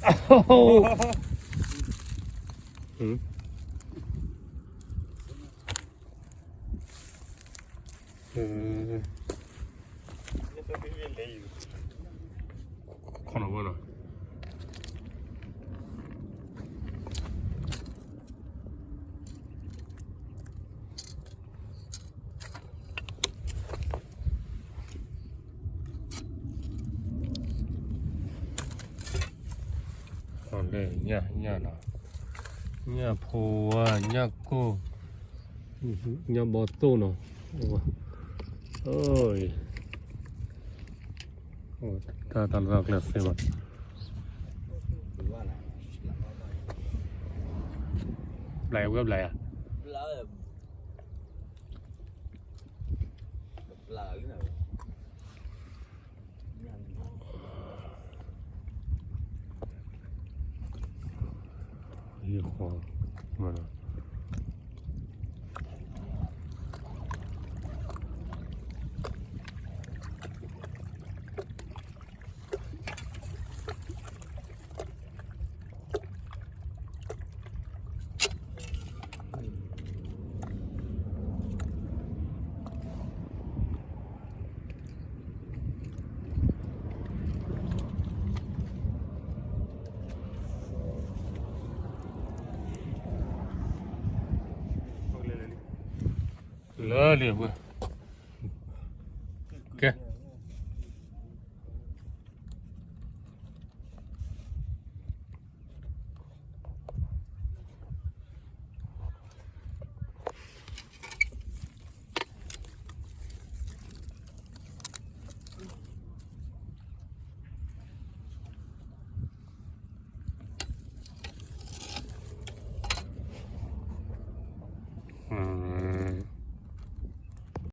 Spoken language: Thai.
โอ้โหขนมอะไรเลยเนี่ยนะเนี่ยพัวเนี่ยกูเนี่ยบอตู้เนาะเอ้ยโอ้ตาเราเกลียดเสียบ้างไหลก็ไหลอ่ะยี่ห้อมันเลยเว้ยแก